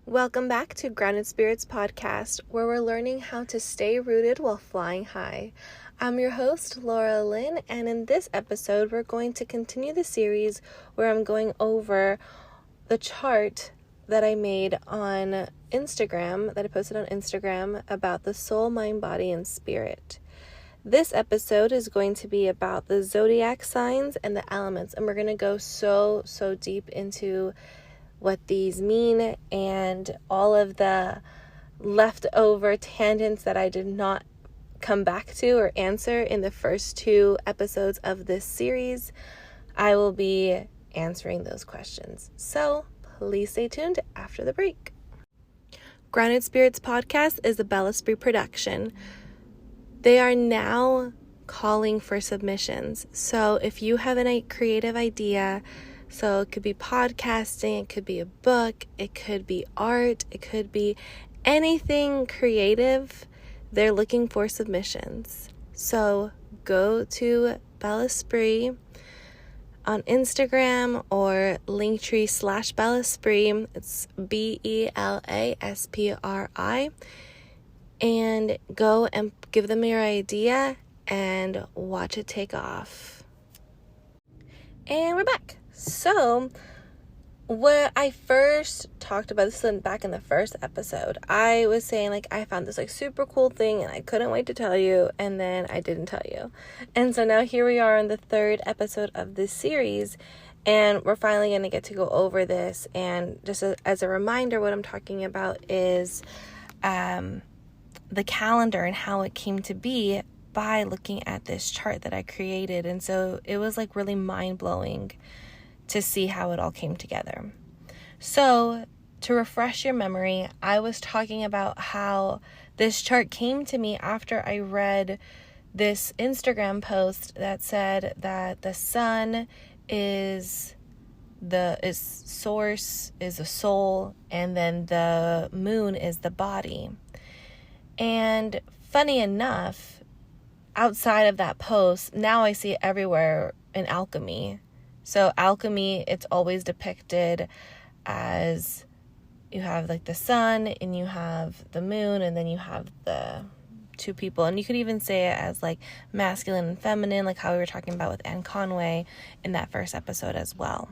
Welcome back to Grounded Spirits Podcast, where we're learning how to stay rooted while flying high. I'm your host, Laura Lynn, and in this episode, we're going to continue the series where I'm going over the chart that I made on Instagram, that I posted on Instagram about the soul, mind, body, and spirit. This episode is going to be about the zodiac signs and the elements, and we're going to go so deep into what these mean and all of the leftover tangents that I did not come back to or answer in the first 2 episodes of this series. I will be answering those questions. So please stay tuned after the break. Grounded Spirits Podcast is a Bella Spree production. They are now calling for submissions. So if you have a creative idea, so it could be podcasting, it could be a book, it could be art, it could be anything creative, they're looking for submissions. So go to Bella Spree on Instagram or Linktree/Bella Spree. It's BELASPRI. And go and give them your idea and watch it take off. And we're back. So, when I first talked about this back in the first episode, I was saying I found this super cool thing and I couldn't wait to tell you, and then I didn't tell you. And so now here we are in the 3rd episode of this series, and we're finally going to get to go over this. And just as a reminder, what I'm talking about is the calendar and how it came to be by looking at this chart that I created. And so it was really mind-blowing to see how it all came together. So to refresh your memory, I was talking about how this chart came to me after I read this Instagram post that said that the sun is source, is a soul, and then the moon is the body. And funny enough, outside of that post, now I see it everywhere in alchemy. So alchemy, it's always depicted as you have the sun and you have the moon, and then you have the 2 people. And you could even say it as masculine and feminine, how we were talking about with Anne Conway in that first episode as well.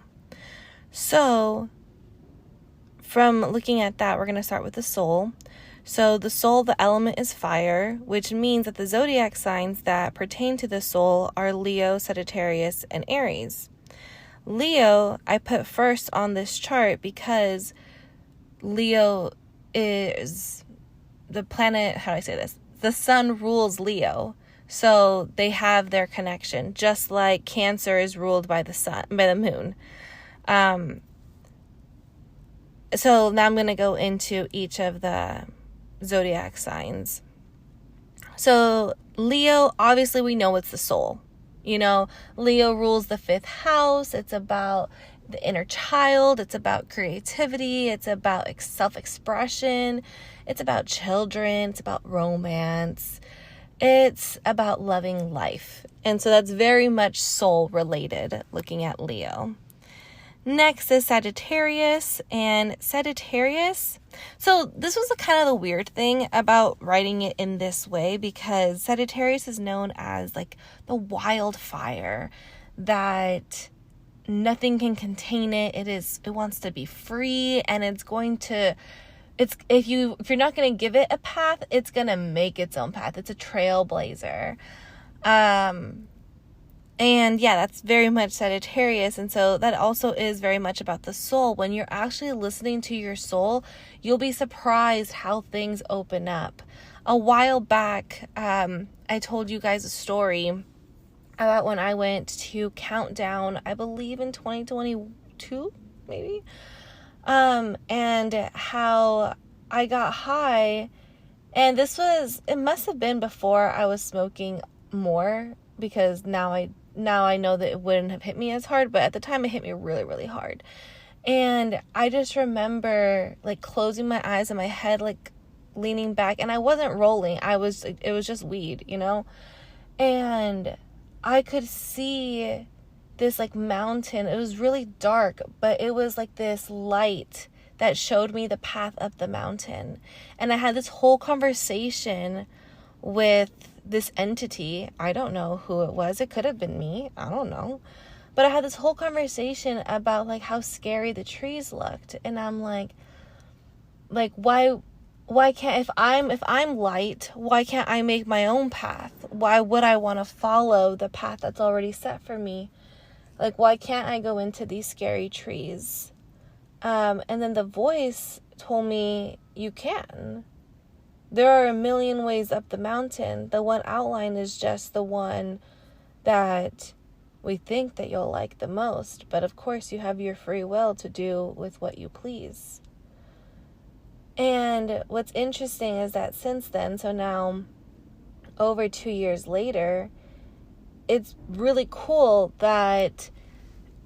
So from looking at that, we're going to start with the soul. So the soul, the element is fire, which means that the zodiac signs that pertain to the soul are Leo, Sagittarius, and Aries. Leo, I put first on this chart because Leo is the planet, how do I say this? The sun rules Leo. So they have their connection, just like Cancer is ruled by the moon. So now I'm going to go into each of the zodiac signs. So Leo, obviously we know it's the soul. Leo rules the 5th house. It's about the inner child. It's about creativity. It's about self-expression. It's about children. It's about romance. It's about loving life. And so that's very much soul related, looking at Leo. Next is Sagittarius, and Sagittarius, so this was kind of the weird thing about writing it in this way, because Sagittarius is known as the wildfire, that nothing can contain it. It wants to be free, and if you're not going to give it a path, it's going to make its own path. It's a trailblazer. And yeah, that's very much Sagittarius. And so that also is very much about the soul. When you're actually listening to your soul, you'll be surprised how things open up. A while back, I told you guys a story about when I went to Countdown, I believe in 2022, maybe, and how I got high. And it must have been before I was smoking more, because now I know that it wouldn't have hit me as hard, but at the time it hit me really, really hard. And I just remember closing my eyes and my head leaning back, and I wasn't rolling. It was just weed, and I could see this mountain. It was really dark, but it was this light that showed me the path up the mountain. And I had this whole conversation with this entity. I don't know who it was. It could have been me. I don't know. But I had this whole conversation about like how scary the trees looked. And I'm like why can't, if I'm light, why can't I make my own path? Why would I want to follow the path that's already set for me? Like, why can't I go into these scary trees? And then the voice told me, you can. There are a million ways up the mountain. The one outline is just the one that we think that you'll like the most. But of course, you have your free will to do with what you please. And what's interesting is that since then, so now over 2 years later, it's really cool that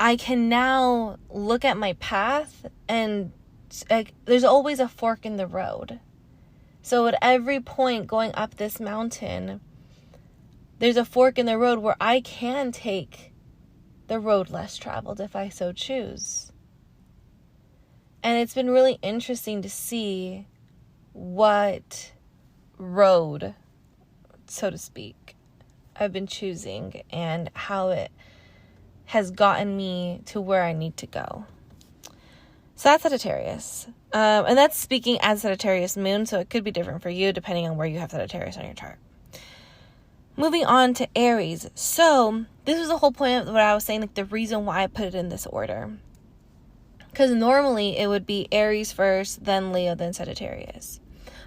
I can now look at my path and there's always a fork in the road. So at every point going up this mountain, there's a fork in the road where I can take the road less traveled if I so choose. And it's been really interesting to see what road, so to speak, I've been choosing and how it has gotten me to where I need to go. So that's Sagittarius. And that's speaking as Sagittarius moon, so it could be different for you depending on where you have Sagittarius on your chart. Moving on to Aries. So this was the whole point of what I was saying, like the reason why I put it in this order. Because normally it would be Aries first, then Leo, then Sagittarius.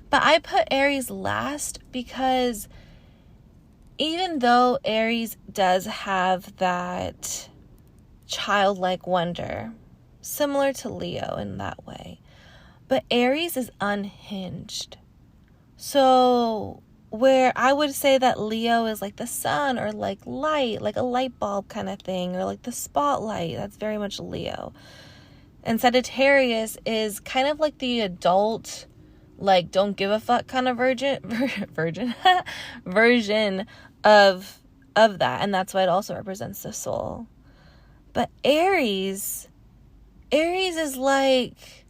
But I put Aries last because even though Aries does have that childlike wonder, similar to Leo in that way, but Aries is unhinged. So where I would say that Leo is like the sun or like light, like a light bulb kind of thing, or like the spotlight, that's very much Leo. And Sagittarius is kind of like the adult, like don't give a fuck kind of version of that. And that's why it also represents the soul. But Aries is like,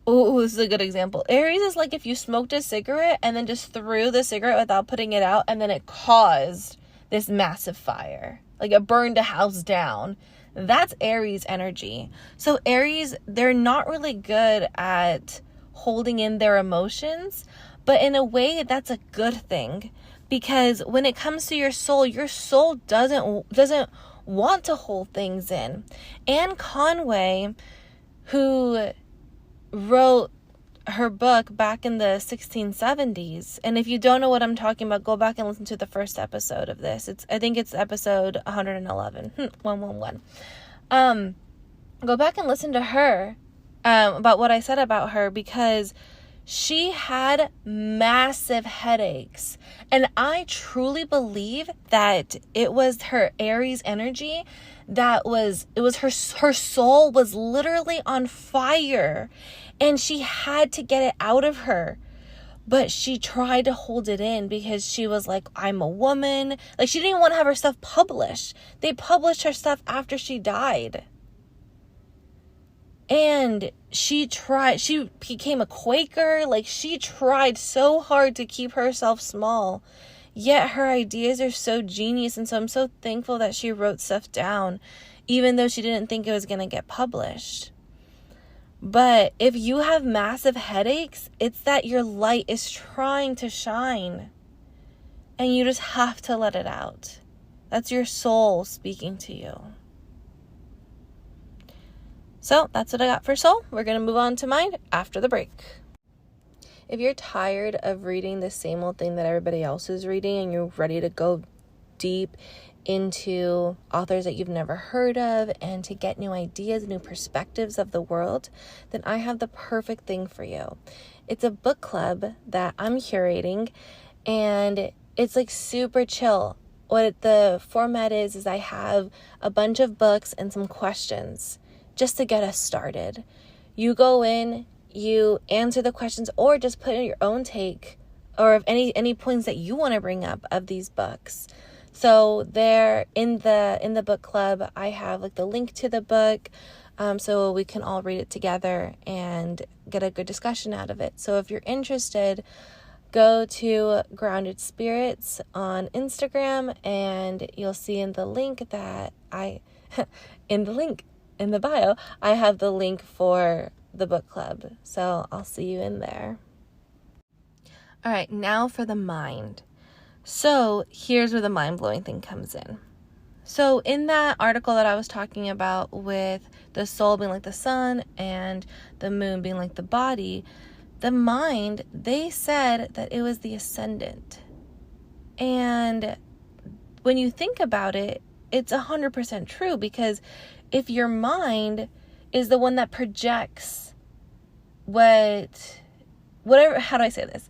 oh, this is a good example. Aries is like if you smoked a cigarette and then just threw the cigarette without putting it out, and then it caused this massive fire. Like it burned a house down. That's Aries energy. So Aries, they're not really good at holding in their emotions, but in a way that's a good thing, because when it comes to your soul doesn't want to hold things in. Anne Conway, who wrote her book back in the 1670s, and if you don't know what I'm talking about, go back and listen to the first episode of this. I think it's episode 111. 111. Go back and listen to her about what I said about her, because she had massive headaches, and I truly believe that it was her Aries energy her soul was literally on fire, and she had to get it out of her. But she tried to hold it in because she was like, I'm a woman. Like, she didn't even want to have her stuff published. They published her stuff after she died. And she became a Quaker. Like, she tried so hard to keep herself small. Yet her ideas are so genius. And so I'm so thankful that she wrote stuff down, even though she didn't think it was going to get published. But if you have massive headaches, it's that your light is trying to shine. And you just have to let it out. That's your soul speaking to you. So that's what I got for soul. We're going to move on to mind after the break. If you're tired of reading the same old thing that everybody else is reading, and you're ready to go deep into authors that you've never heard of and to get new ideas, new perspectives of the world, then I have the perfect thing for you. It's a book club that I'm curating, and it's like super chill. What the format is I have a bunch of books and some questions just to get us started. You go in, you answer the questions, or just put in your own take, or of any points that you want to bring up of these books. So there in the book club, I have like the link to the book. so we can all read it together and get a good discussion out of it. So if you're interested, go to Grounded Spirits on Instagram, and you'll see in the link that in the bio, I have the link for the book club. So I'll see you in there. All right, now for the mind. So here's where the mind-blowing thing comes in. So in that article that I was talking about with the soul being like the sun and the moon being like the body, the mind, they said that it was the ascendant. And when you think about it, it's 100% true, because if your mind is the one that projects how do I say this?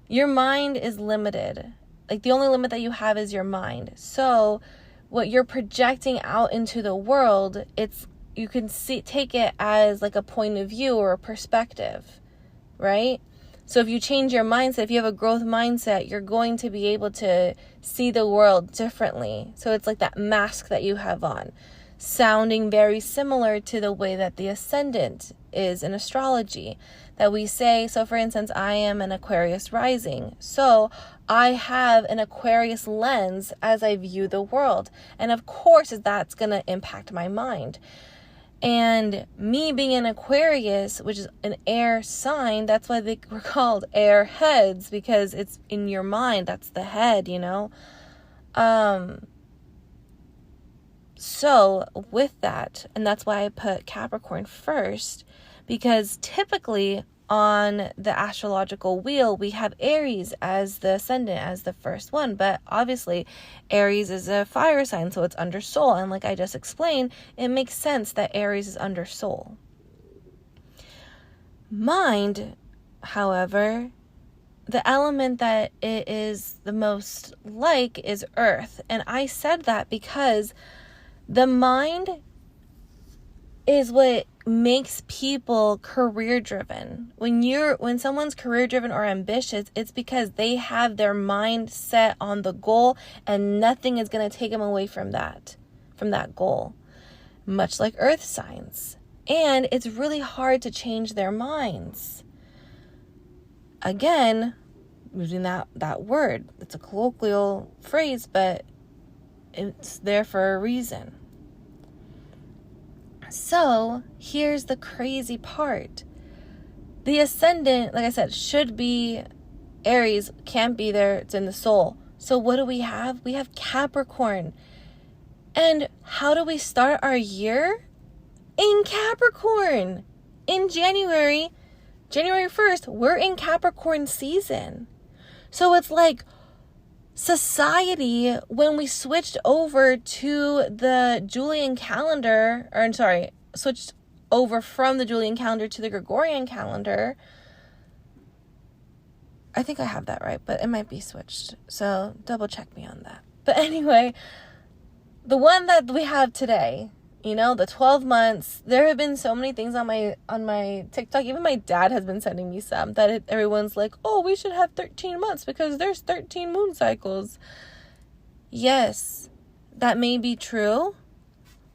Your mind is limited. Like, the only limit that you have is your mind. So what you're projecting out into the world, you can take it as like a point of view or a perspective, right? So if you change your mindset, if you have a growth mindset, you're going to be able to see the world differently. So it's like that mask that you have on, sounding very similar to the way that the ascendant is in astrology, that we say. So for instance, I am an Aquarius rising, so I have an Aquarius lens as I view the world, and of course that's going to impact my mind. And me being an Aquarius, which is an air sign, that's why they were called air heads, because it's in your mind. That's the head, So with that, and that's why I put Capricorn first, because typically on the astrological wheel, we have Aries as the ascendant, as the first one. But obviously, Aries is a fire sign, so it's under soul. And like I just explained, it makes sense that Aries is under soul. Mind, however, the element that it is the most like is earth. And I said that because the mind is what makes people career driven. When someone's career driven or ambitious, it's because they have their mind set on the goal, and nothing is going to take them away from that goal, much like earth signs. And it's really hard to change their minds. Again, using that word, it's a colloquial phrase, but it's there for a reason. So here's the crazy part. The ascendant, like I said, should be Aries, can't be there, it's in the soul. So what do we have? We have Capricorn. And how do we start our year? In Capricorn. In January 1st, we're in Capricorn season. So it's like society, when we switched over to the Julian calendar, switched over from the Julian calendar to the Gregorian calendar. I think I have that right, but it might be switched. So double check me on that. But anyway, the one that we have today, the 12 months, there have been so many things on my TikTok. Even my dad has been sending me some that everyone's like, oh, we should have 13 months because there's 13 moon cycles. Yes, that may be true.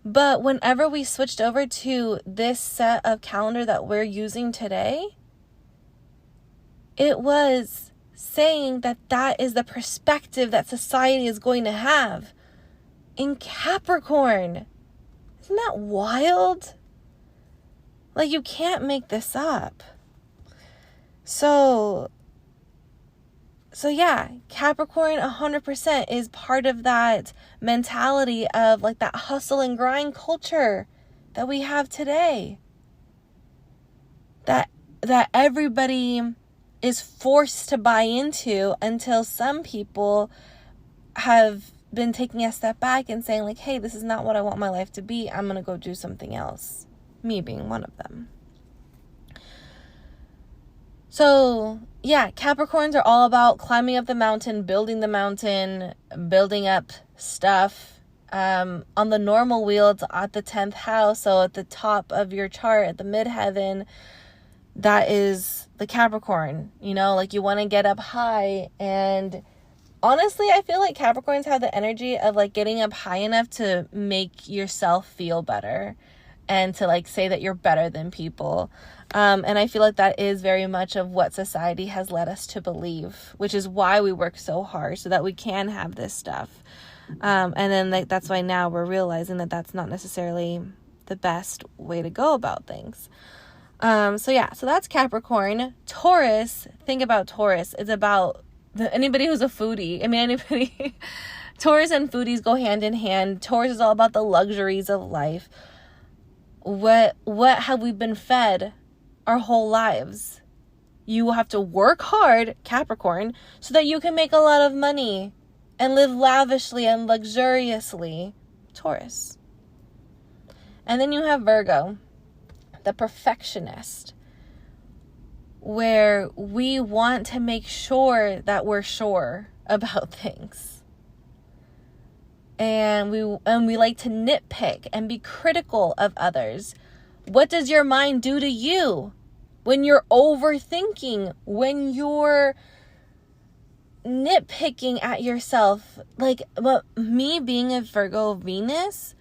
But whenever we switched over to this set of calendar that we're using today, it was saying that is the perspective that society is going to have in Capricorn. Isn't that wild? Like, you can't make this up. So yeah, Capricorn 100% is part of that mentality of like that hustle and grind culture that we have today. That everybody is forced to buy into, until some people have been taking a step back and saying like, hey, this is not what I want my life to be. I'm going to go do something else. Me being one of them. So yeah, Capricorns are all about climbing up the mountain, building up stuff. On the normal wheel, it's at the 10th house. So at the top of your chart, at the midheaven, that is the Capricorn. Like, you want to get up high. And honestly, I feel like Capricorns have the energy of like getting up high enough to make yourself feel better. and to like say that you're better than people. And I feel like that is very much of what society has led us to believe, which is why we work so hard so that we can have this stuff. And then like that's why now we're realizing that that's not necessarily the best way to go about things. So that's Capricorn. Taurus, think about Taurus. It's about anybody who's a foodie. I mean, Taurus and foodies go hand in hand. Taurus is all about the luxuries of life. What have we been fed our whole lives? You have to work hard, Capricorn, so that you can make a lot of money and live lavishly and luxuriously, Taurus. And then you have Virgo, the perfectionist, where we want to make sure that we're sure about things. And we like to nitpick and be critical of others. What does your mind do to you when you're overthinking, when you're nitpicking at yourself? Like, but me being a Virgo Venus,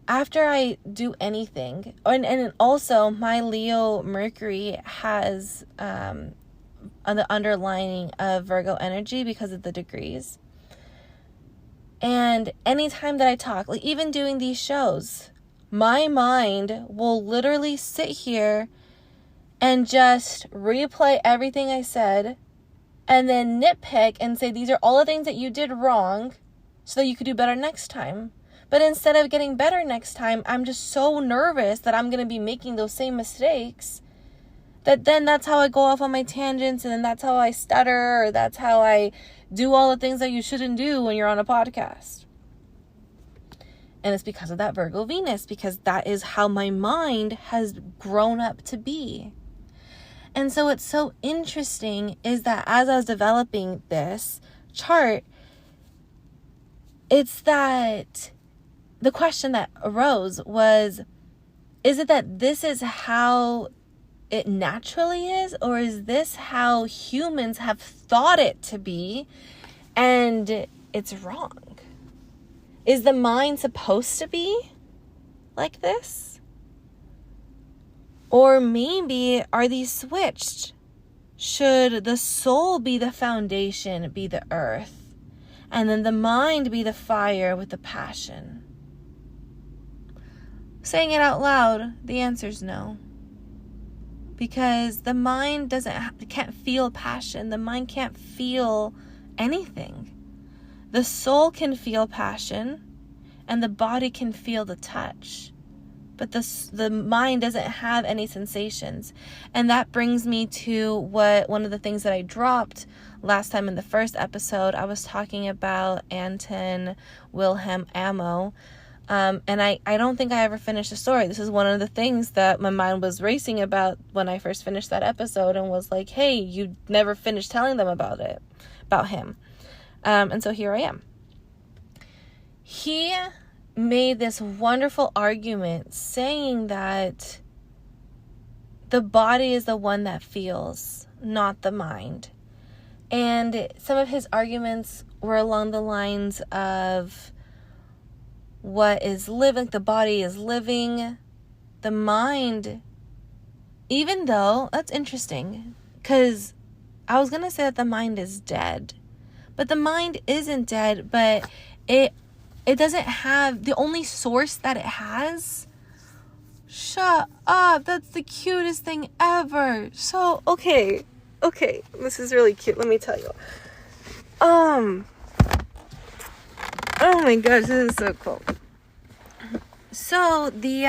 after I do anything, and also my Leo Mercury has the underlining of Virgo energy because of the degrees. And anytime that I talk, like even doing these shows, my mind will literally sit here and just replay everything I said and then nitpick and say, these are all the things that you did wrong so that you could do better next time. But instead of getting better next time, I'm just so nervous that I'm going to be making those same mistakes that then that's how I go off on my tangents, and then that's how I stutter, or that's how I do all the things that you shouldn't do when you're on a podcast. And it's because of that Virgo Venus, because that is how my mind has grown up to be. And so what's so interesting is that as I was developing this chart, it's that the question that arose was, is it that this is how it naturally is, or is this how humans have thought it to be and it's wrong? Is the mind supposed to be like this? Or maybe are these switched? Should the soul be the foundation, be the earth, and then the mind be the fire with the passion? Saying it out loud, the answer is no. Because the mind can't feel passion. The mind can't feel anything. The soul can feel passion, and the body can feel the touch. But the mind doesn't have any sensations. And that brings me to one of the things that I dropped last time in the first episode. I was talking about Anton Wilhelm Amo. And I don't think I ever finished the story. This is one of the things that my mind was racing about when I first finished that episode, and was like, hey, you never finished telling them about him. And so here I am. He made this wonderful argument saying that the body is the one that feels, not the mind. And some of his arguments were along the lines of what is living, the body is living, the mind, even though, that's interesting, because I was going to say that the mind is dead, but the mind isn't dead, but it doesn't have, the only source that it has, shut up, that's the cutest thing ever. So, okay, this is really cute, let me tell you. Oh my gosh, this is so cool. So the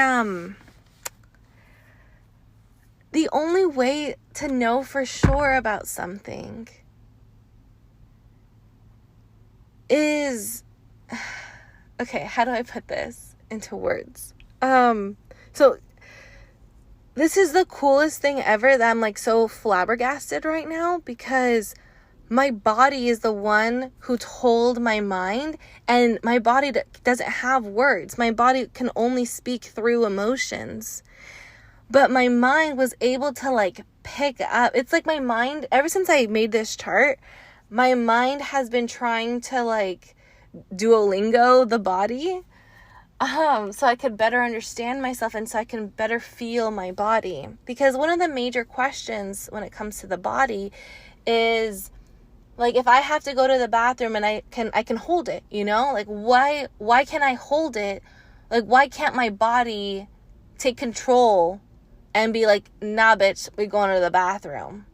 only way to know for sure about something is, okay, how do I put this into words? So this is the coolest thing ever that I'm like so flabbergasted right now, because my body is the one who told my mind, and my body doesn't have words. My body can only speak through emotions. But my mind was able to like pick up. It's like my mind, ever since I made this chart, my mind has been trying to like Duolingo the body. so I could better understand myself and so I can better feel my body. Because one of the major questions when it comes to the body is, like, if I have to go to the bathroom and I can hold it, like, why can I hold it? Like, why can't my body take control and be like, nah, bitch, we going to the bathroom?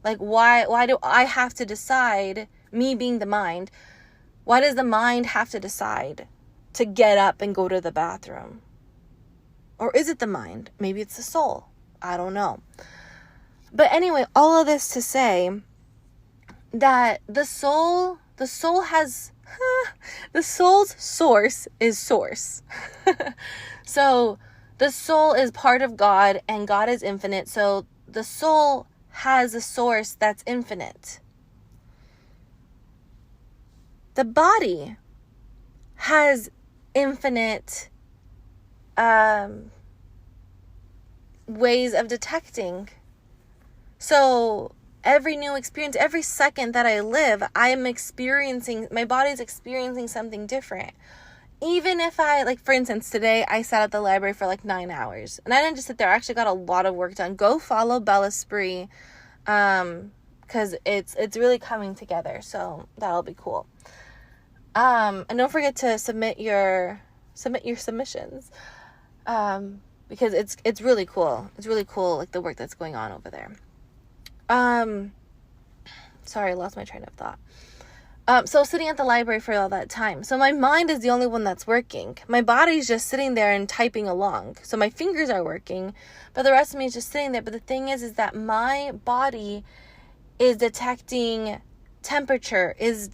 Like, why do I have to decide, me being the mind, why does the mind have to decide to get up and go to the bathroom? Or is it the mind? Maybe it's the soul. I don't know. But anyway, all of this to say that the soul has, the soul's source is source. So the soul is part of God and God is infinite. So the soul has a source that's infinite. The body has infinite ways of detecting. So every new experience, every second that I live, my body's experiencing something different. Even if like, for instance, today I sat at the library for like 9 hours. And I didn't just sit there. I actually got a lot of work done. Go follow Bella Spree, because it's really coming together. So that'll be cool. And don't forget to submit your submissions, because it's really cool. It's really cool, like, the work that's going on over there. Sorry, I lost my train of thought. So sitting at the library for all that time. So my mind is the only one that's working. My body's just sitting there and typing along. So my fingers are working, but the rest of me is just sitting there. But the thing is that my body is detecting temperature, is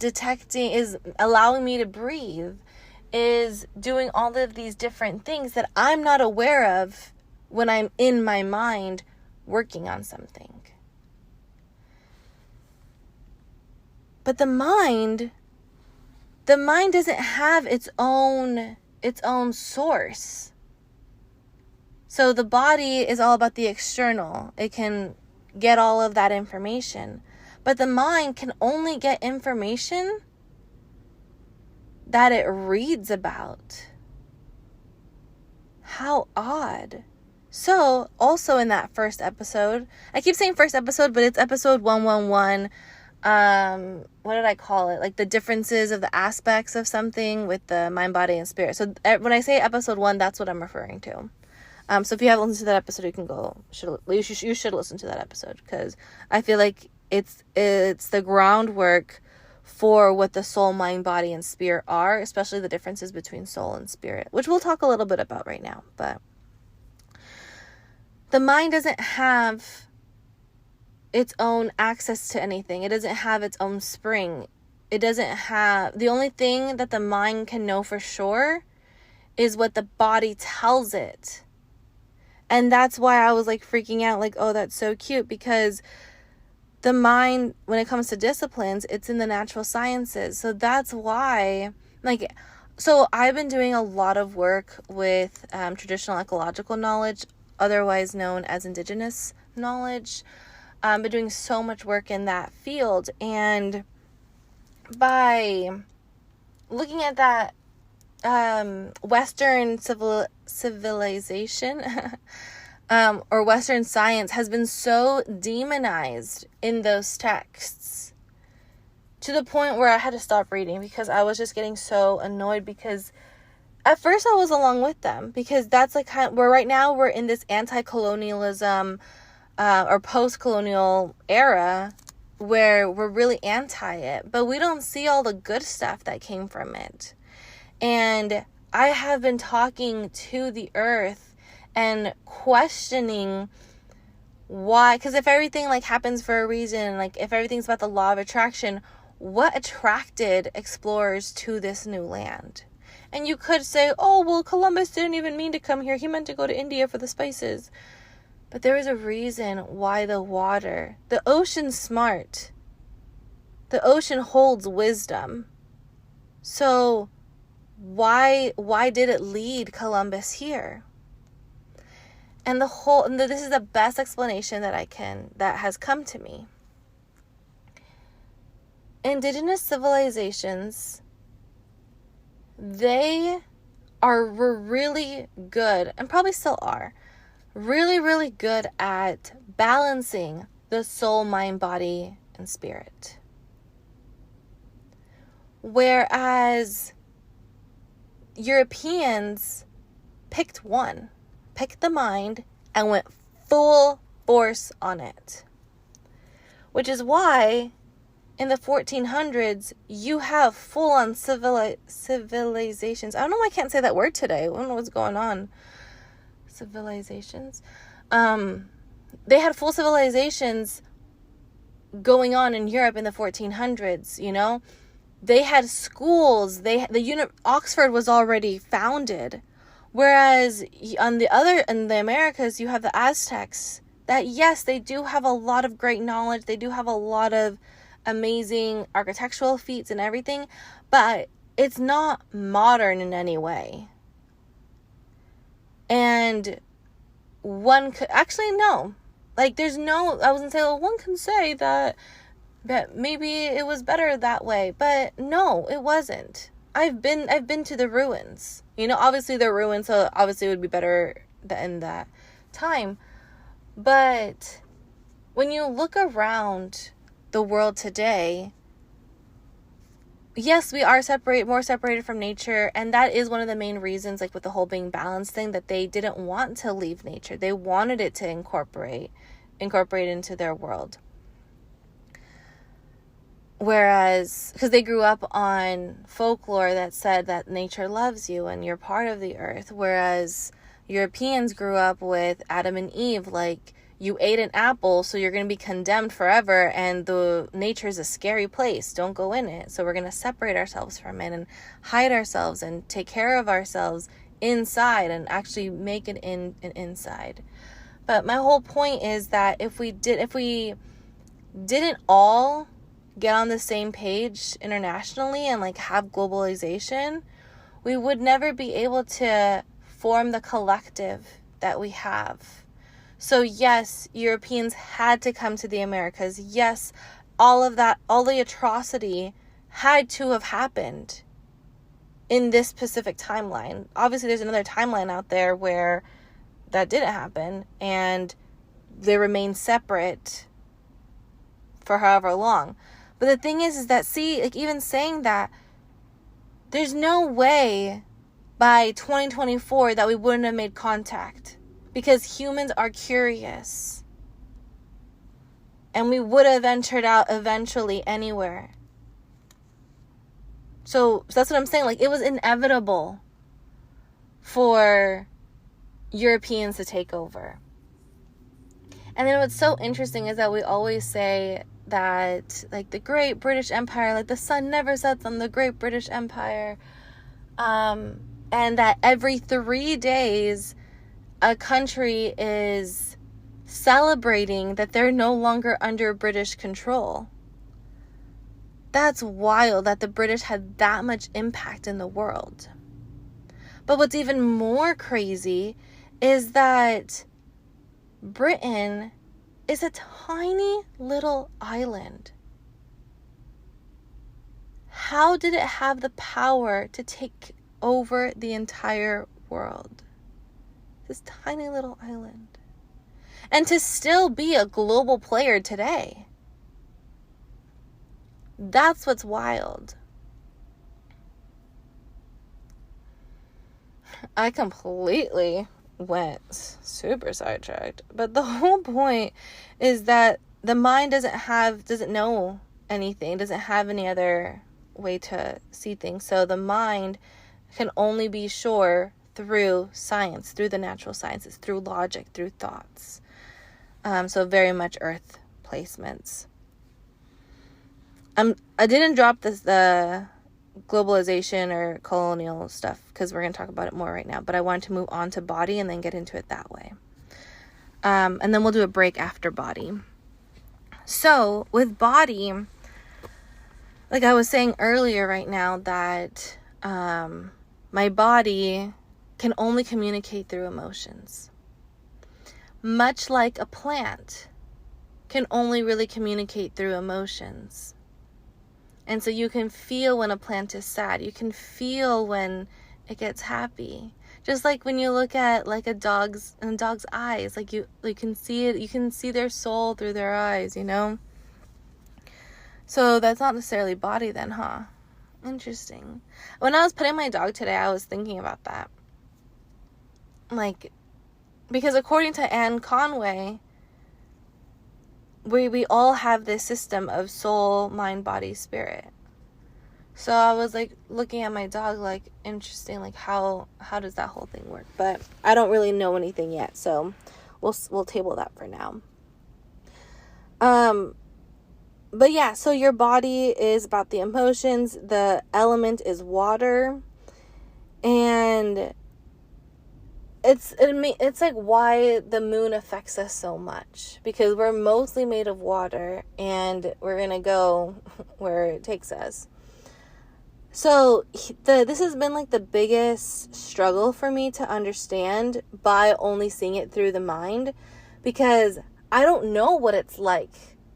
allowing me to breathe, is doing all of these different things that I'm not aware of when I'm in my mind working on something. But the mind doesn't have its own source. So the body is all about the external. It can get all of that information. But the mind can only get information that it reads about. How odd. So also in that first episode, I keep saying first episode, but it's episode 111. What did I call it? Like the differences of the aspects of something with the mind, body, and spirit. So when I say episode 1, that's what I'm referring to. So if you haven't listened to that episode, you should listen to that episode, because I feel like it's the groundwork for what the soul, mind, body, and spirit are, especially the differences between soul and spirit, which we'll talk a little bit about right now. But the mind doesn't have its own access to anything. It doesn't have its own spring. The only thing that the mind can know for sure is what the body tells it. And that's why I was like freaking out, like, oh, that's so cute, because the mind, when it comes to disciplines, it's in the natural sciences. So that's why, so I've been doing a lot of work with traditional ecological knowledge, otherwise known as indigenous knowledge. Been doing so much work in that field, and by looking at that Western civilization or Western science has been so demonized in those texts, to the point where I had to stop reading because I was just getting so annoyed, because at first I was along with them, because that's like where right now we're in this anti-colonialism or post-colonial era where we're really anti it, but we don't see all the good stuff that came from it. And I have been talking to the earth and questioning why, because if everything like happens for a reason, like if everything's about the law of attraction, what attracted explorers to this new land? And you could say, oh, well, Columbus didn't even mean to come here. He meant to go to India for the spices. But there is a reason why the ocean's smart. The ocean holds wisdom. So why did it lead Columbus here? And this is the best explanation that has come to me. Indigenous civilizations, they were really good, and probably still are, really, really good at balancing the soul, mind, body, and spirit. Whereas Europeans picked the mind, and went full force on it. Which is why in the 1400s, you have full-on civilizations. I don't know why I can't say that word today. I don't know what's going on. Civilizations. They had full civilizations going on in Europe in the 1400s, you know? They had schools. Oxford was already founded. Whereas in the Americas, you have the Aztecs. That, yes, they do have a lot of great knowledge. They do have a lot of amazing architectural feats and everything, but it's not modern in any way. And one could actually no, like there's no. I was gonna say, well, one can say that maybe it was better that way, but no, it wasn't. I've been to the ruins. You know, obviously they're ruins, so obviously it would be better in that time. But when you look around the world today, yes, we are more separated from nature, and that is one of the main reasons, like with the whole being balanced thing, that they didn't want to leave nature. They wanted it to incorporate into their world. Whereas, because they grew up on folklore that said that nature loves you and you're part of the earth. Whereas Europeans grew up with Adam and Eve, like, you ate an apple, so you're going to be condemned forever, and the nature is a scary place. Don't go in it. So we're going to separate ourselves from it and hide ourselves and take care of ourselves inside and actually make it inside. But my whole point is that if we didn't all get on the same page internationally and like have globalization, we would never be able to form the collective that we have. So yes, Europeans had to come to the Americas. Yes, all the atrocity had to have happened in this specific timeline. Obviously, there's another timeline out there where that didn't happen and they remain separate for however long. But the thing is that, see, like even saying that, there's no way by 2024 that we wouldn't have made contact, because humans are curious and we would have ventured out eventually anywhere. So that's what I'm saying. Like, it was inevitable for Europeans to take over. And then what's so interesting is that we always say that, like, the Great British Empire, like the sun never sets on the Great British Empire, and that every 3 days a country is celebrating that they're no longer under British control. That's wild that the British had that much impact in the world. But what's even more crazy is that Britain is a tiny little island. How did it have the power to take over the entire world? This tiny little island. And to still be a global player today. That's what's wild. I completely went super sidetracked. But the whole point is that the mind doesn't know anything, doesn't have any other way to see things. So the mind can only be sure through science, through the natural sciences, through logic, through thoughts. So very much earth placements. I didn't drop the globalization or colonial stuff because we're going to talk about it more right now, but I wanted to move on to body and then get into it that way. And then we'll do a break after body. So with body, like I was saying earlier right now, that my body can only communicate through emotions. Much like a plant can only really communicate through emotions. And so you can feel when a plant is sad. You can feel when it gets happy. Just like when you look at like a dog's eyes, like you can see it, you can see their soul through their eyes, you know? So that's not necessarily body then, huh? Interesting. When I was petting my dog today, I was thinking about that. Like, because according to Anne Conway, we all have this system of soul, mind, body, spirit. So I was like looking at my dog, like, interesting, like how does that whole thing work? But I don't really know anything yet, so we'll table that for now. But yeah, so your body is about the emotions. The element is water, and it's like why the moon affects us so much, because we're mostly made of water, and we're gonna go where it takes us. So this has been like the biggest struggle for me to understand by only seeing it through the mind, because I don't know what it's like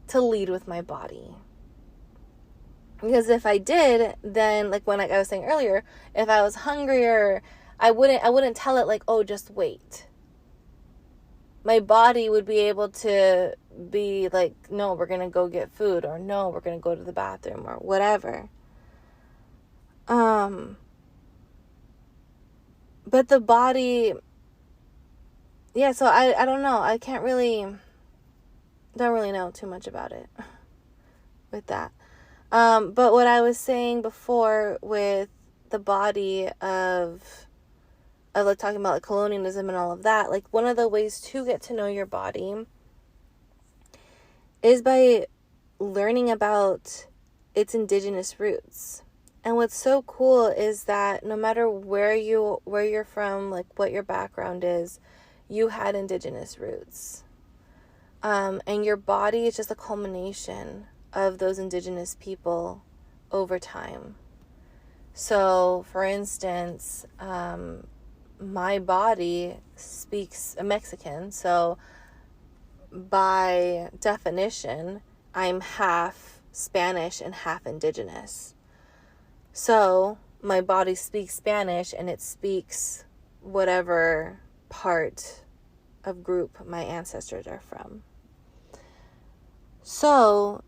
to lead with my body. Because if I did, then like I was saying earlier, if I was hungrier, I wouldn't tell it like, oh, just wait. My body would be able to be like, no, we're going to go get food, or no, we're going to go to the bathroom, or whatever. But the body, yeah, so I don't know. I don't really know too much about it with that. But what I was saying before with the body of like talking about like colonialism and all of that, like one of the ways to get to know your body is by learning about its indigenous roots. And what's so cool is that no matter where you're from, like what your background is, you had indigenous roots. And your body is just a culmination of those indigenous people over time. So, for instance, my body speaks Mexican, so by definition, I'm half Spanish and half indigenous. So my body speaks Spanish, and it speaks whatever part of group my ancestors are from. So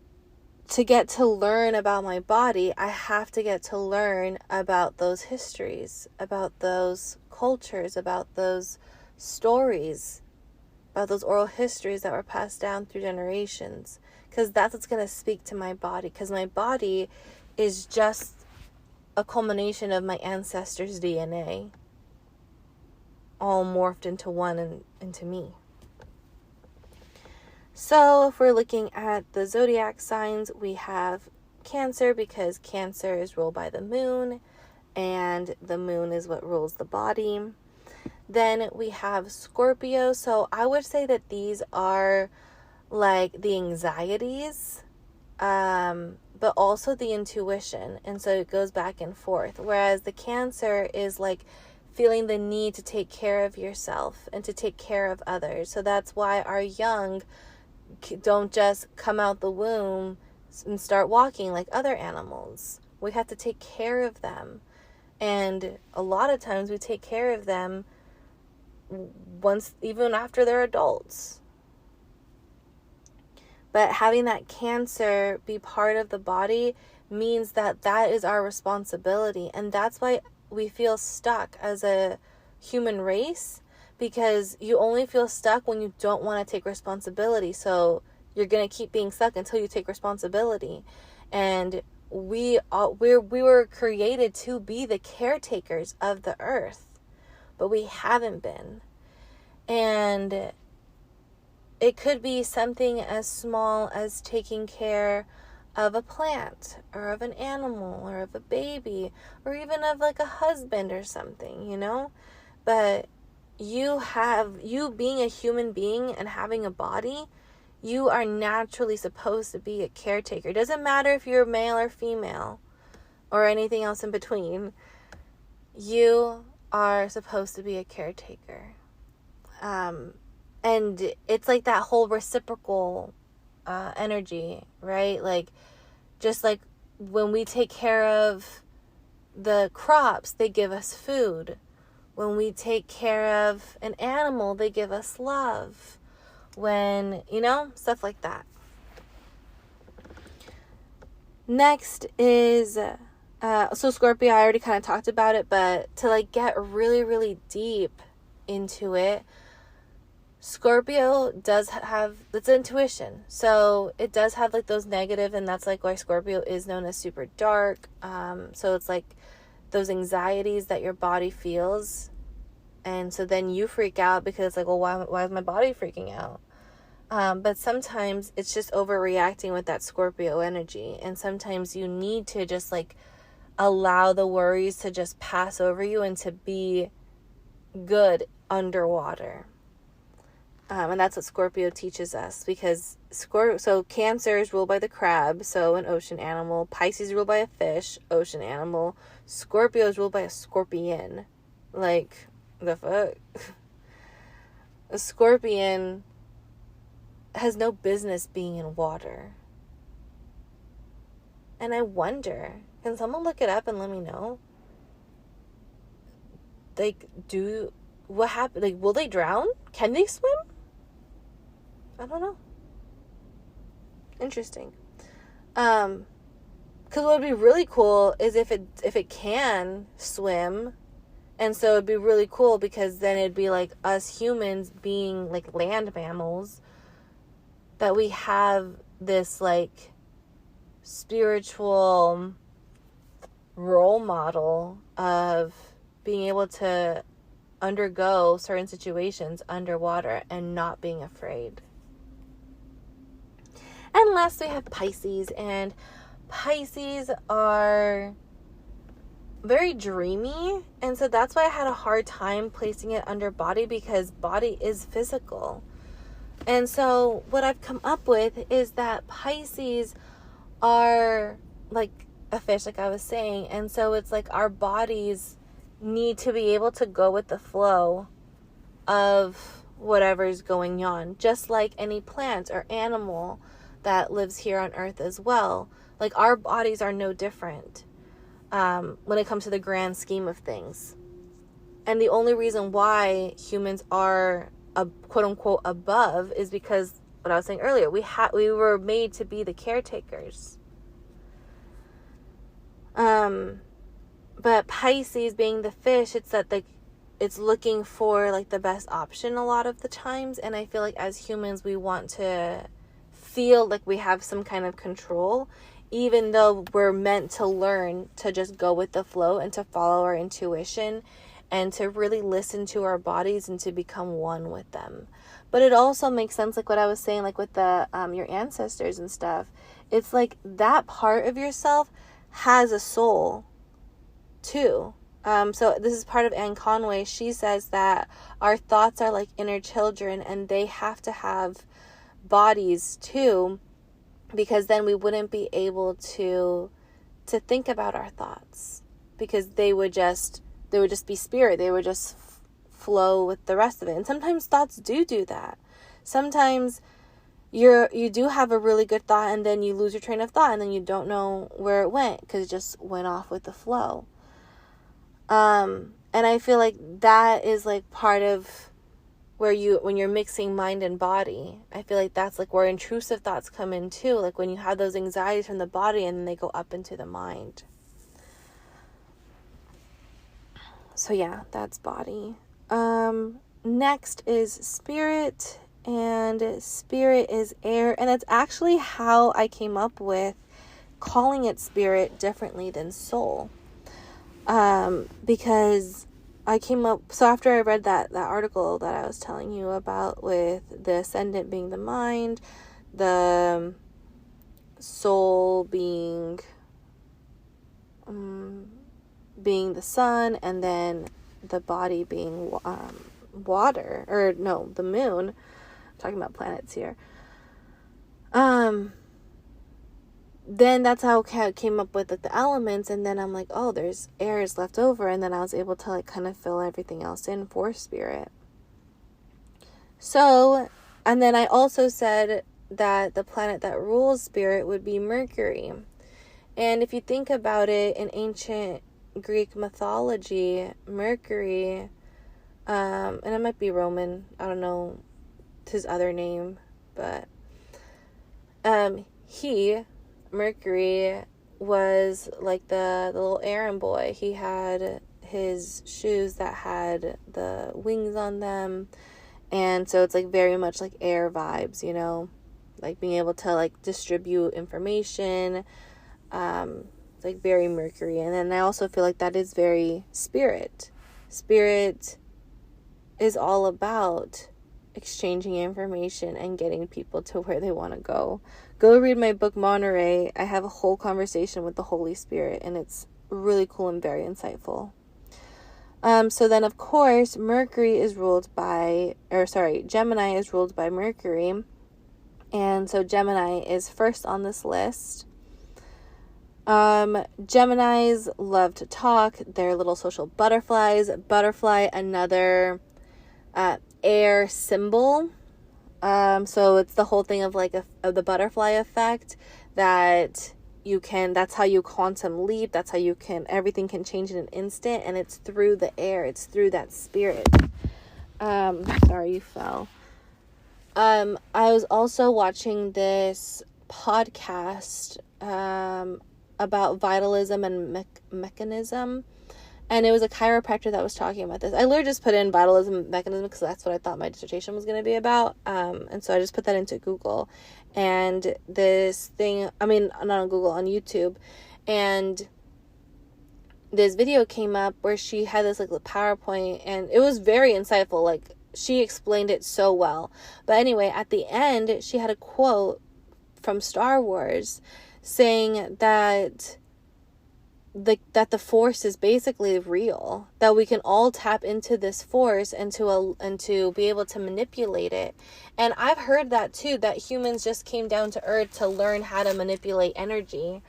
to get to learn about my body, I have to get to learn about those histories, about those cultures, about those stories, about those oral histories that were passed down through generations. Because that's what's going to speak to my body. Because my body is just a culmination of my ancestors' DNA, all morphed into one and into me. So if we're looking at the zodiac signs, we have Cancer, because Cancer is ruled by the moon, and the moon is what rules the body. Then we have Scorpio. So I would say that these are like the anxieties, but also the intuition. And so it goes back and forth. Whereas the Cancer is like feeling the need to take care of yourself and to take care of others. So that's why our young don't just come out the womb and start walking like other animals. We have to take care of them. And a lot of times we take care of them even after they're adults. But having that Cancer be part of the body means that is our responsibility. And that's why we feel stuck as a human race, because you only feel stuck when you don't want to take responsibility. So you're going to keep being stuck until you take responsibility. And we were created to be the caretakers of the earth, but we haven't been. And it could be something as small as taking care of a plant, or of an animal, or of a baby, or even of like a husband or something, you know? But you being a human being and having a body, you are naturally supposed to be a caretaker. It doesn't matter if you're male or female or anything else in between. You are supposed to be a caretaker. And it's like that whole reciprocal energy, right? Like, just like when we take care of the crops, they give us food. When we take care of an animal, they give us love. When, stuff like that. Next is, so Scorpio, I already kind of talked about it, but to like get really, really deep into it, Scorpio does have, it's intuition. So it does have like those negative, and that's like why Scorpio is known as super dark. So it's like those anxieties that your body feels. And so then you freak out because it's like, well, why is my body freaking out? But sometimes it's just overreacting with that Scorpio energy. And sometimes you need to just like allow the worries to just pass over you and to be good underwater. And that's what Scorpio teaches us, because so Cancer is ruled by the crab, so an ocean animal. Pisces is ruled by a fish, ocean animal. Scorpio is ruled by a scorpion. Like, the fuck? A scorpion has no business being in water. And I wonder, can someone look it up and let me know? Like, what happened? Like, will they drown? Can they swim? I don't know. Interesting. Because what would be really cool is if it can swim, and so it'd be really cool because then it'd be like us humans being like land mammals, that we have this like spiritual role model of being able to undergo certain situations underwater and not being afraid. And last we have Pisces, and Pisces are very dreamy, and so that's why I had a hard time placing it under body, because body is physical. And so what I've come up with is that Pisces are like a fish, like I was saying, and so it's like our bodies need to be able to go with the flow of whatever's going on, just like any plant or animal that lives here on earth as well. Like, our bodies are no different when it comes to the grand scheme of things. And the only reason why humans are quote unquote above is because, what I was saying earlier, we were made to be the caretakers. But Pisces, being the fish, it's that like it's looking for like the best option a lot of the times. And I feel like as humans, we want to feel like we have some kind of control, even though we're meant to learn to just go with the flow and to follow our intuition and to really listen to our bodies and to become one with them. But it also makes sense, like what I was saying, like with the your ancestors and stuff. It's like that part of yourself has a soul too. So this is part of Anne Conway. She says that our thoughts are like inner children, and they have to have bodies too, because then we wouldn't be able to think about our thoughts, because they would just be spirit. They would just flow with the rest of it. And sometimes thoughts do that. Sometimes you do have a really good thought, and then you lose your train of thought, and then you don't know where it went because it just went off with the flow. And I feel like that is like part of when you're mixing mind and body. I feel like that's like where intrusive thoughts come in too. Like when you have those anxieties from the body and then they go up into the mind. So yeah, that's body. Next is spirit, and spirit is air. And it's actually how I came up with calling it spirit differently than soul. Because I came up, so after I read that article that I was telling you about, with the ascendant being the mind, the soul being the sun, and then the body being water, or no, the moon. I'm talking about planets here. Then that's how I came up with like the elements, and then I'm like, oh, there's air is left over, and then I was able to like kind of fill everything else in for spirit. So, and then I also said that the planet that rules spirit would be Mercury. And if you think about it, in ancient Greek mythology, Mercury, and it might be Roman, I don't know his other name, but Mercury was like the little errand boy. He had his shoes that had the wings on them, and so it's like very much like air vibes, you know, like being able to like distribute information, it's like very Mercury. And then I also feel like that is very spirit is all about exchanging information and getting people to where they want to go. Go read my book Monterey. I have a whole conversation with the Holy Spirit, and it's really cool and very insightful. So then, of course, Gemini is ruled by Mercury. And so Gemini is first on this list. Geminis love to talk. They're little social butterflies. Butterfly, another air symbol. So it's the whole thing of like of the butterfly effect, that that's how you quantum leap. That's how everything can change in an instant, and it's through the air. It's through that spirit. Sorry, you fell. I was also watching this podcast, about vitalism and mechanism. And it was a chiropractor that was talking about this. I literally just put in vitalism mechanism because that's what I thought my dissertation was going to be about. And so I just put that into Google. And this thing, not on Google, on YouTube. And this video came up where she had this like PowerPoint, and it was very insightful. Like, she explained it so well. But anyway, at the end, she had a quote from Star Wars saying that the force is basically real, that we can all tap into this force and to be able to manipulate it. And I've heard that too, that humans just came down to earth to learn how to manipulate energy,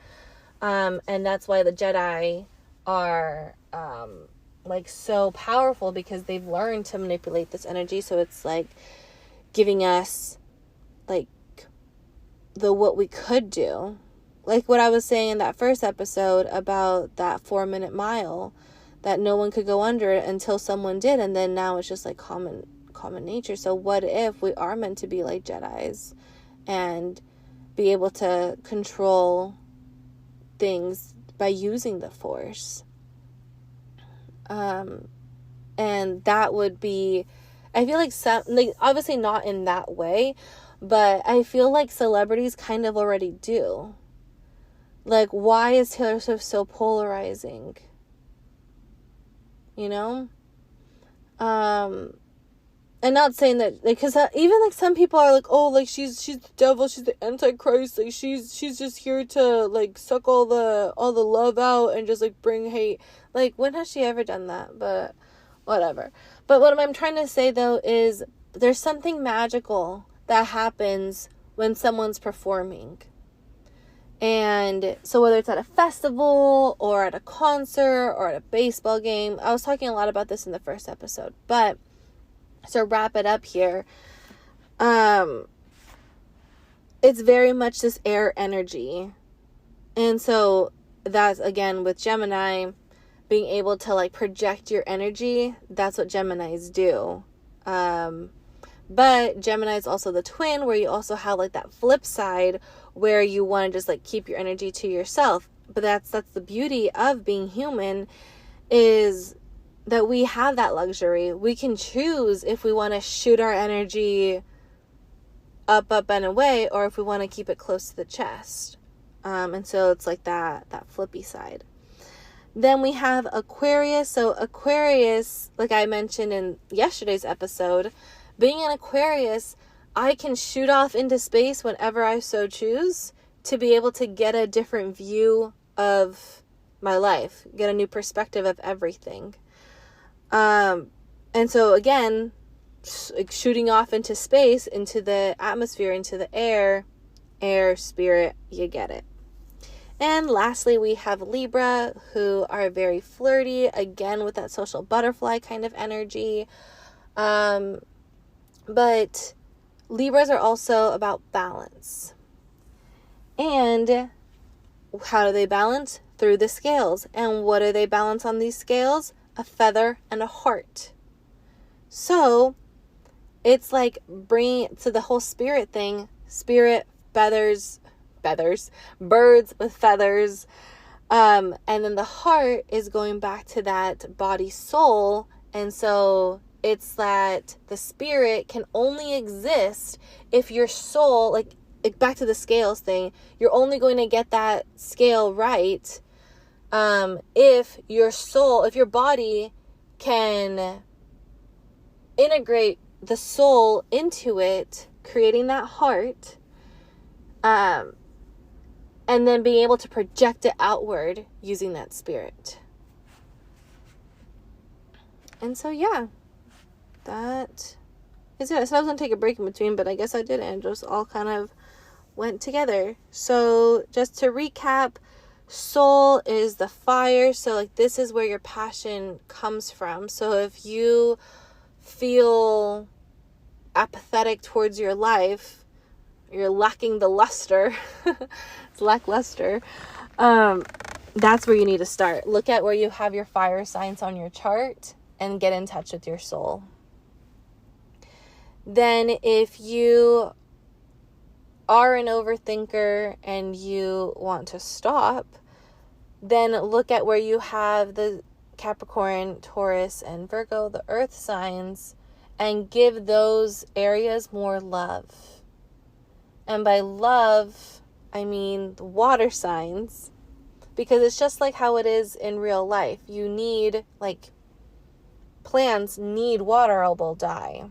and that's why the Jedi are like so powerful, because they've learned to manipulate this energy. So it's like giving us like what we could do. Like what I was saying in that first episode about that 4-minute mile, that no one could go under it until someone did. And then now it's just like common nature. So what if we are meant to be like Jedis and be able to control things by using the force? And that would be, I feel like obviously not in that way, but I feel like celebrities kind of already do. Like, why is Taylor Swift so polarizing? You know? And not saying that, like, because even, like, some people are like, oh, like, she's the devil, she's the Antichrist, like, she's just here to, like, suck all the love out and just, like, bring hate. Like, when has she ever done that? But, whatever. But what I'm trying to say, though, is there's something magical that happens when someone's performing. And so whether it's at a festival or at a concert or at a baseball game, I was talking a lot about this in the first episode, but to wrap it up here, it's very much this air energy. And so that's, again, with Gemini, being able to like project your energy. That's what Geminis do. But Gemini is also the twin, where you also have like that flip side where you want to just like keep your energy to yourself. But that's the beauty of being human, is that we have that luxury. We can choose if we want to shoot our energy up and away, or if we want to keep it close to the chest. And so it's like that flippy side. Then we have Aquarius. So Aquarius, like I mentioned in yesterday's episode, being an Aquarius, I can shoot off into space whenever I so choose to be able to get a different view of my life, get a new perspective of everything. And so again, shooting off into space, into the atmosphere, into the air, spirit, you get it. And lastly, we have Libra, who are very flirty, again with that social butterfly kind of energy. But Libras are also about balance. And how do they balance? through the scales. And what do they balance on these scales? A feather and a heart. So it's like bringing it to the whole spirit thing. Spirit, birds with feathers. And then the heart is going back to that body soul. And so it's that the spirit can only exist if your soul, like back to the scales thing, you're only going to get that scale right if your soul, if your body can integrate the soul into it, creating that heart, and then being able to project it outward using that spirit. And so, yeah, that is it. So I was going to take a break in between, but I guess I didn't. Just all kind of went together. So just to recap, soul is the fire. So like this is where your passion comes from. So if you feel apathetic towards your life, you're lacking the luster, it's lackluster, that's where you need to start. Look at where you have your fire signs on your chart and get in touch with your soul. Then if you are an overthinker and you want to stop, then look at where you have the Capricorn, Taurus, and Virgo, the earth signs, and give those areas more love. And by love, I mean the water signs, because it's just like how it is in real life. You need, like, plants need water or they'll die.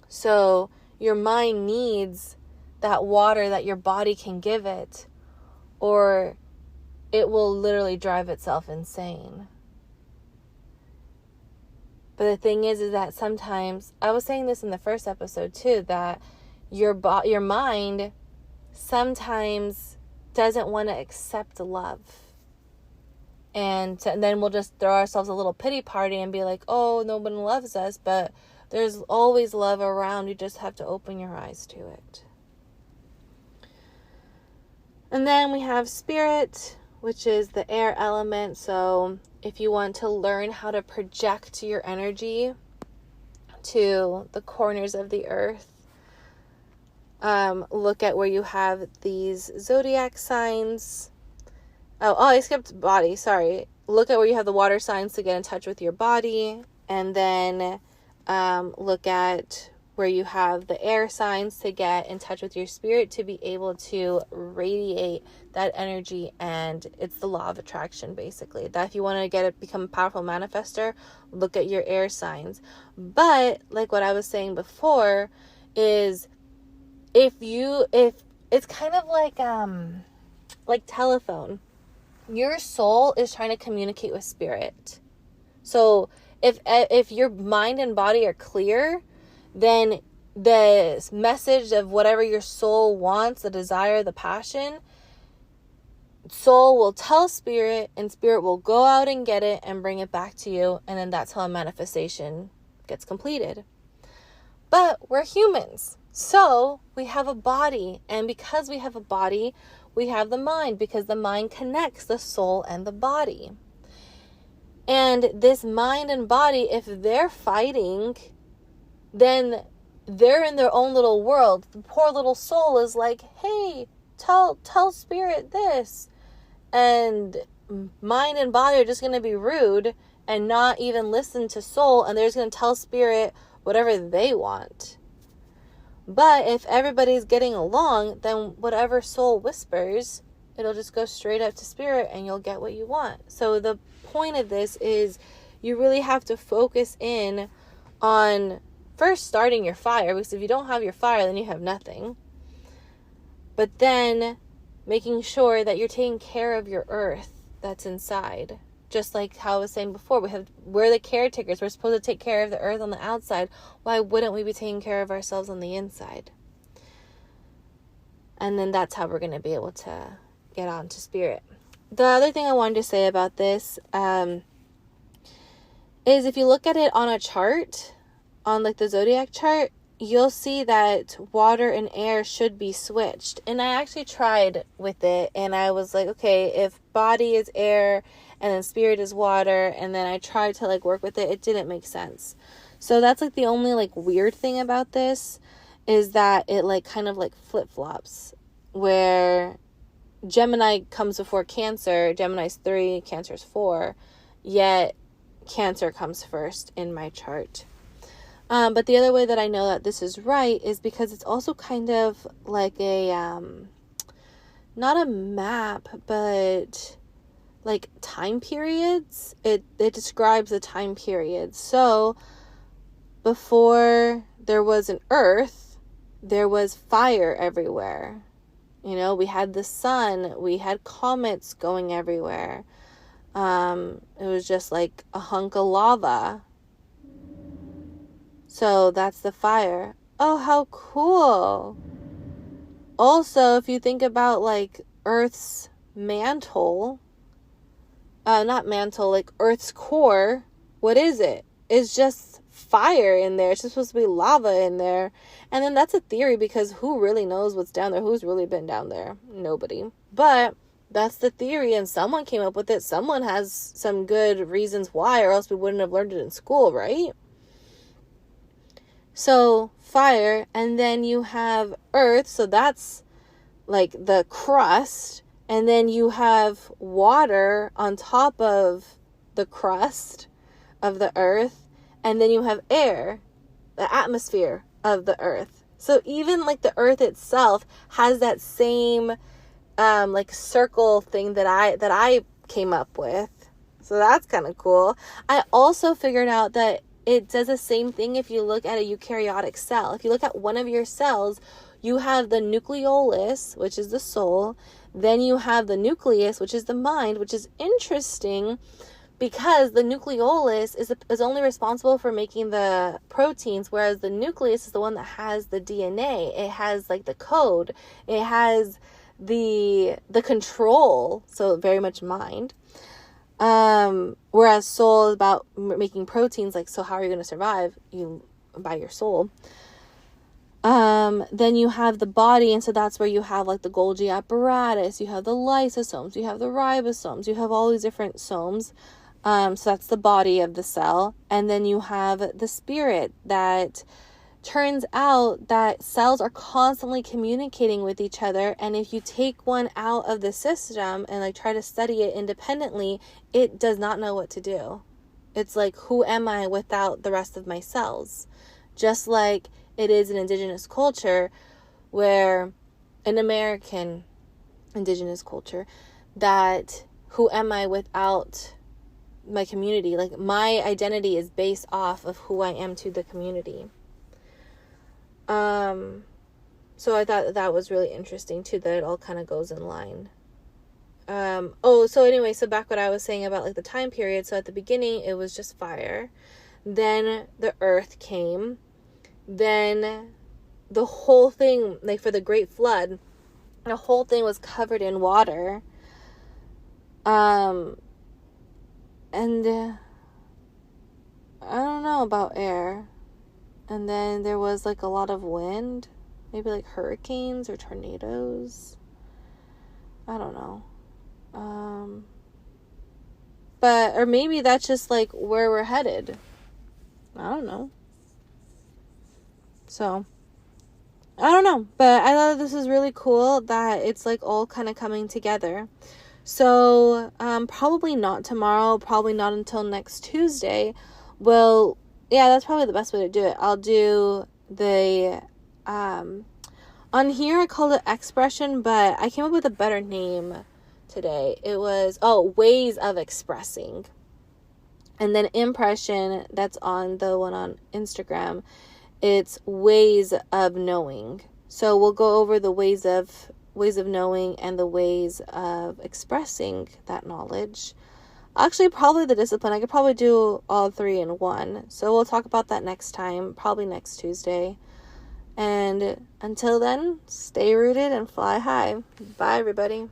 So your mind needs that water that your body can give it, or it will literally drive itself insane. But the thing is that sometimes, I was saying this in the first episode too, that your mind sometimes doesn't want to accept love. And then we'll just throw ourselves a little pity party and be like, oh, no one loves us. But there's always love around. You just have to open your eyes to it. And then we have spirit, which is the air element. So if you want to learn how to project your energy to the corners of the earth, look at where you have these zodiac signs. Oh, I skipped body. Sorry. Look at where you have the water signs to get in touch with your body. And then look at where you have the air signs to get in touch with your spirit, to be able to radiate that energy. And it's the law of attraction, basically. That if you want to become a powerful manifester, look at your air signs. But like what I was saying before is, if it's kind of like telephone. Your soul is trying to communicate with spirit. So if your mind and body are clear, then the message of whatever your soul wants, the desire, the passion, soul will tell spirit, and spirit will go out and get it and bring it back to you. And then that's how a manifestation gets completed. But we're humans. So we have a body. And because we have a body, we have the mind, because the mind connects the soul and the body. And this mind and body, if they're fighting, then they're in their own little world. The poor little soul is like, hey, tell spirit this. And mind and body are just going to be rude and not even listen to soul. And they're just going to tell spirit whatever they want. But if everybody's getting along, then whatever soul whispers, it'll just go straight up to spirit and you'll get what you want. So the point of this is you really have to focus in on first starting your fire, because if you don't have your fire, then you have nothing. But then making sure that you're taking care of your earth that's inside. Just like how I was saying before, we're the caretakers. We're supposed to take care of the earth on the outside. Why wouldn't we be taking care of ourselves on the inside? And then that's how we're going to be able to get on to spirit. The other thing I wanted to say about this is if you look at it on a chart, on like the zodiac chart, you'll see that water and air should be switched. And I actually tried with it, and I was like, okay, if body is air and then spirit is water, and then I tried to like work with it, it didn't make sense. So that's like the only like weird thing about this, is that it like kind of like flip-flops, where Gemini comes before Cancer. Gemini's 3, Cancer's 4, yet Cancer comes first in my chart. But the other way that I know that this is right is because it's also kind of like a, not a map, but like time periods. It describes the time periods. So before there was an earth, there was fire everywhere. You know, we had the sun, we had comets going everywhere. It was just like a hunk of lava. So that's the fire. Oh, how cool. Also, if you think about like Earth's mantle, not mantle, like Earth's core, what is it? It's just fire in there. It's just supposed to be lava in there. And then that's a theory, because who really knows what's down there? Who's really been down there? Nobody. But that's the theory, and someone came up with it. Someone has some good reasons why, or else we wouldn't have learned it in school, right? So fire, and then you have earth, so that's like the crust, and then you have water on top of the crust of the earth, and then you have air, the atmosphere of the earth. So even like the earth itself has that same like circle thing that I came up with. So that's kind of cool. I also figured out that it does the same thing if you look at a eukaryotic cell. If you look at one of your cells, you have the nucleolus, which is the soul. Then you have the nucleus, which is the mind, which is interesting because the nucleolus is only responsible for making the proteins, whereas the nucleus is the one that has the DNA. It has like the code. It has the control, so very much mind. Whereas soul is about making proteins, like, so how are you going to survive? By your soul. Then you have the body, and so that's where you have like the Golgi apparatus, you have the lysosomes, you have the ribosomes, you have all these different somes. So that's the body of the cell. And then you have the spirit. That turns out that cells are constantly communicating with each other, and if you take one out of the system and like try to study it independently, it does not know what to do. It's like, who am I without the rest of my cells? Just like it is in indigenous culture, where an American indigenous culture, that who am I without my community? Like, my identity is based off of who I am to the community. So I thought that was really interesting too, that it all kind of goes in line. So anyway, so back what I was saying about like the time period. So at the beginning, it was just fire. Then the earth came. Then the whole thing, like for the great flood, the whole thing was covered in water. And I don't know about air. And then there was like a lot of wind, maybe like hurricanes or tornadoes. I don't know. Or maybe that's just like where we're headed. I don't know. So, I don't know. But I thought this was really cool that it's like all kind of coming together. So, probably not tomorrow, probably not until next Tuesday. Well, yeah, that's probably the best way to do it. I'll do the, on here I called it expression, but I came up with a better name today. It was, ways of expressing. And then impression, that's on the one on Instagram. It's ways of knowing. So we'll go over the ways of knowing and the ways of expressing that knowledge. Actually, probably the discipline. I could probably do all three in one. So we'll talk about that next time, probably next Tuesday. And until then, stay rooted and fly high. Bye, everybody.